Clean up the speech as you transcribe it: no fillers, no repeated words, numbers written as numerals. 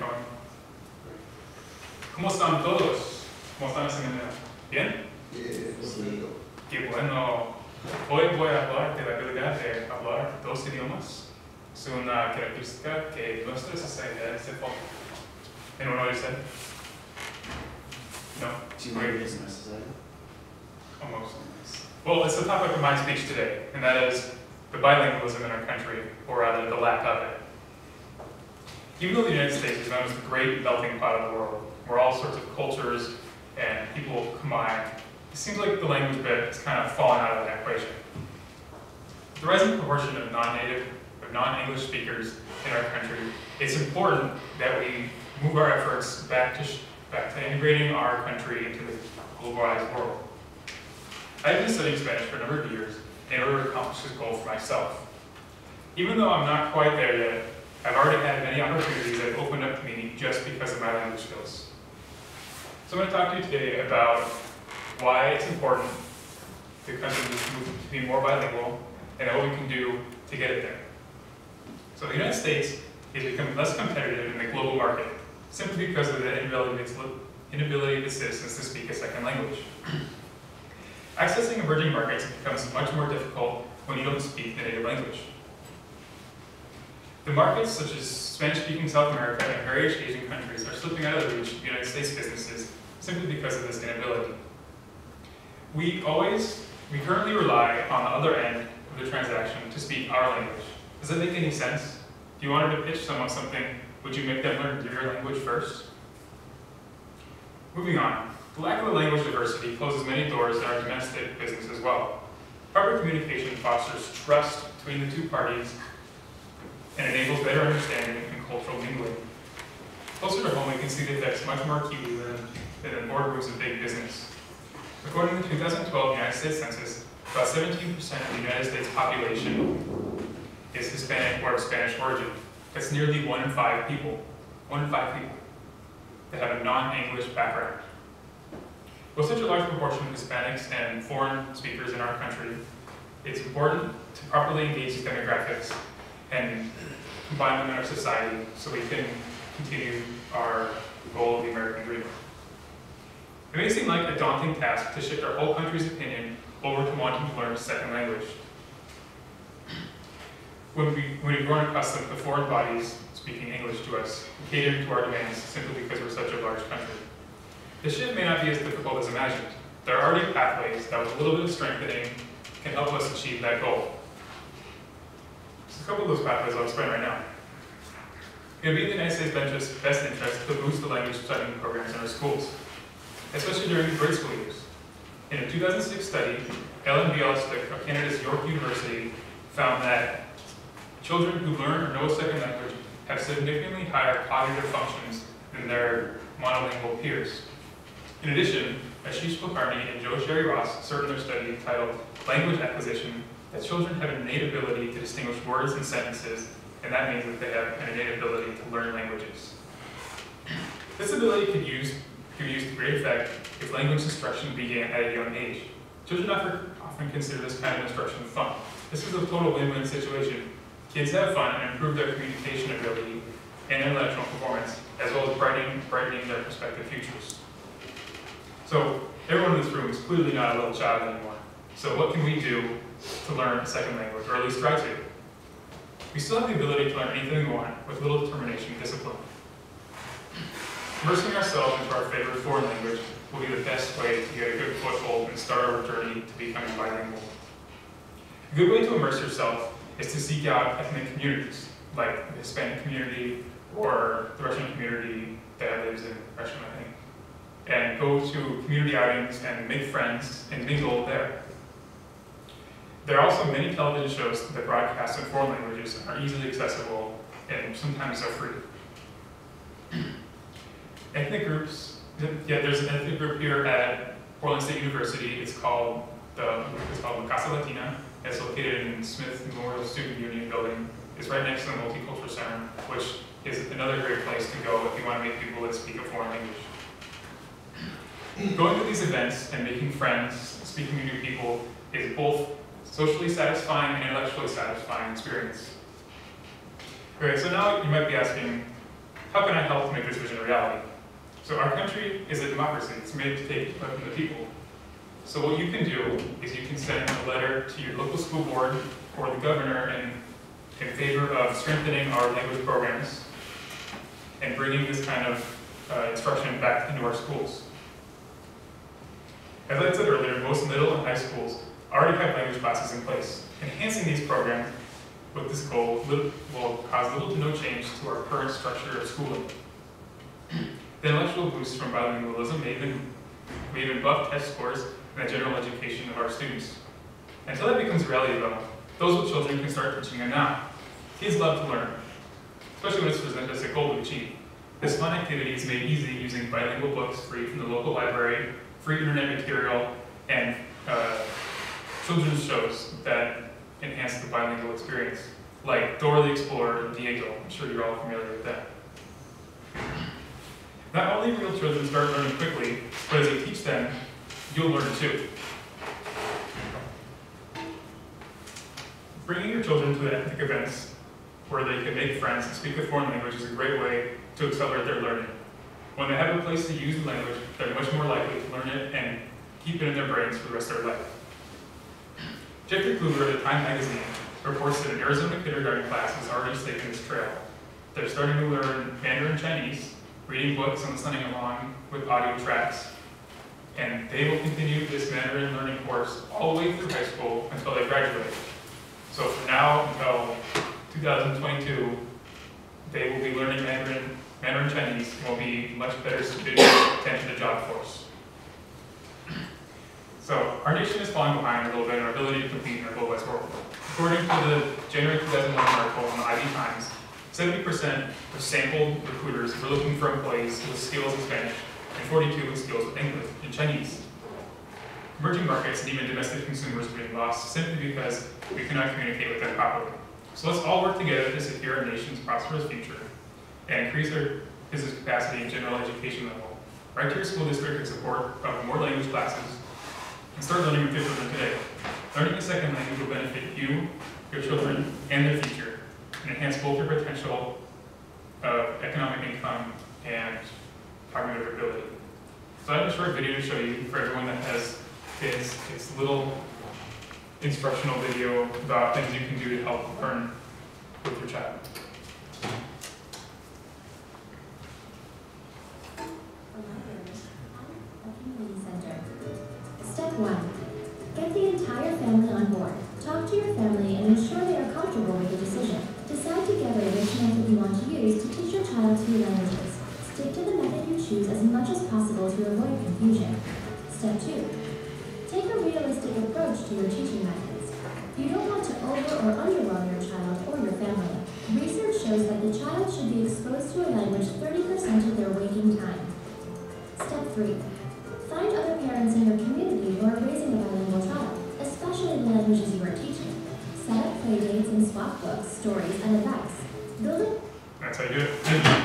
going? ¿Cómo están todos? ¿Cómo están esta mañana? ¿Bien? Sí. Qué bueno. Hoy voy a hablar de la habilidad de hablar dos idiomas. Es una característica que nuestra sociedad se falta. ¿Anyone already said? No? Chile is necessary. Almost. Well, it's the topic of my speech today, and that is the bilingualism in our country, or rather the lack of it. Even though the United States is known as the great melting pot of the world, where all sorts of cultures and people combine, it seems like the language bit has kind of fallen out of that equation. The rising proportion of non-native, of non-English speakers in our country, it's important that we move our efforts back to integrating our country into the globalized world. I've been studying Spanish for a number of years in order to accomplish this goal for myself. Even though I'm not quite there yet, I've already had many opportunities that have opened up to me just because of my language skills. So I'm going to talk to you today about why it's important for the country to be more bilingual and what we can do to get it there. So the United States has become less competitive in the global market simply because of the inability of its citizens to speak a second language. Accessing emerging markets becomes much more difficult when you don't speak the native language. The markets such as Spanish-speaking South America and various Asian countries are slipping out of the reach of United States businesses simply because of this inability. We currently rely on the other end of the transaction to speak our language. Does that make any sense? If you wanted to pitch someone something, would you make them learn your language first? Moving on. The lack of language diversity closes many doors in our domestic business as well. Proper communication fosters trust between the two parties and enables better understanding and cultural mingling. Closer to home, we can see the effects much more acutely than in boardrooms of big business. According to the 2012 United States Census, about 17% of the United States population is Hispanic or of Spanish origin. That's nearly 1 in 5 people. 1 in 5 people that have a non-English background. With such a large proportion of Hispanics and foreign speakers in our country, it's important to properly engage these demographics and combine them in our society so we can continue our goal of the American dream. It may seem like a daunting task to shift our whole country's opinion over to wanting to learn a second language. When we've grown accustomed to foreign bodies speaking English to us, catering to our demands simply because we're such a large country. The shift may not be as difficult as imagined. There are already pathways that with a little bit of strengthening can help us achieve that goal. Just a couple of those pathways I'll explain right now. It would be in the United States' best interest to boost the language studying programs in our schools, especially during the grade school years. In a 2006 study, Ellen Bialystock of Canada's York University found that children who learn or know a second language have significantly higher cognitive functions than their monolingual peers. In addition, Ashish Kulkarni and Joe Sherry Ross assert in their study titled Language Acquisition that children have an innate ability to distinguish words and sentences, and that means that they have an innate ability to learn languages. This ability could be used to great effect if language instruction began at a young age. Children often consider this kind of instruction fun. This is a total win-win situation. Kids have fun and improve their communication ability and intellectual performance, as well as brightening their prospective futures. So everyone in this room is clearly not a little child anymore. So what can we do to learn a second language, or at least try to? We still have the ability to learn anything we want with little determination and discipline. Immersing ourselves into our favorite foreign language will be the best way to get a good foothold and start our journey to becoming bilingual. A good way to immerse yourself is to seek out ethnic communities, like the Hispanic community or the Russian community that lives in Russia, I think. And go to community outings and make friends and mingle there. There are also many television shows that broadcast in foreign languages and are easily accessible and sometimes are free. Ethnic groups, there's an ethnic group here at Portland State University. It's called La Casa Latina. It's located in Smith Memorial Student Union building. It's right next to the Multicultural Center, which is another great place to go if you want to meet people that speak a foreign language. Going to these events and making friends, speaking to new people, is both socially satisfying and intellectually satisfying experience. Okay, so now you might be asking, how can I help to make this vision a reality? So our country is a democracy. It's made to take from the people. So what you can do is you can send a letter to your local school board or the governor in favor of strengthening our language programs and bringing this kind of instruction back into our schools. As I said earlier, most middle and high schools already have language classes in place. Enhancing these programs with this goal will cause little to no change to our current structure of schooling. The intellectual boost from bilingualism may even buff test scores and the general education of our students. Until that becomes reality, though, those with children can start teaching them now. Kids love to learn, especially when it's presented as a goal to achieve. This fun activity is made easy using bilingual books free from the local library, free internet material, and children's shows that enhance the bilingual experience, like Dora the Explorer and Diego. I'm sure you're all familiar with that. Not only will children start learning quickly, but as you teach them, you'll learn too. Bringing your children to ethnic events where they can make friends and speak a foreign language is a great way to accelerate their learning. When they have a place to use the language, they're much more likely to learn it and keep it in their brains for the rest of their life. Jeffrey Kluger of the Time magazine reports that an Arizona kindergarten class has already taken this trail. They're starting to learn Mandarin Chinese, reading books and listening along with audio tracks, and they will continue this Mandarin learning course all the way through high school until they graduate. So from now until 2022, they will be learning Mandarin Chinese and will be much better suited to attend to the job force. So our nation is falling behind a little bit in our ability to compete in our globalized world. According to the January 2011 article in the IB Times, 70% of sampled recruiters were looking for employees with skills in Spanish and 42 with skills with English and Chinese. Emerging markets and even domestic consumers are being lost simply because we cannot communicate with them properly. So let's all work together to secure our nation's prosperous future and increase our business capacity and general education level. Write to your school district in support of more language classes and start learning with your children today. Learning a second language will benefit you, your children, and their future, and enhance both your potential of economic income and cognitive ability. So I have a short video to show you for everyone that has kids. It's a little instructional video about things you can do to help learn with your child. Step 1. Get the entire family on board. Talk to your family and ensure they are comfortable with the decision. Decide together which method you want to use to teach your child 2 languages. Stick to the method you choose as much as possible to avoid confusion. Step 2. Take a realistic approach to your teaching methods. You don't want to over or underwhelm your child or your family. Research shows that the child should be exposed to a language 30% of their waking time. Step 3. Find other parents in your community who are raising a bilingual child, especially the languages you are teaching. Set up play dates and swap books, stories, and advice. Build it. That's how you do it.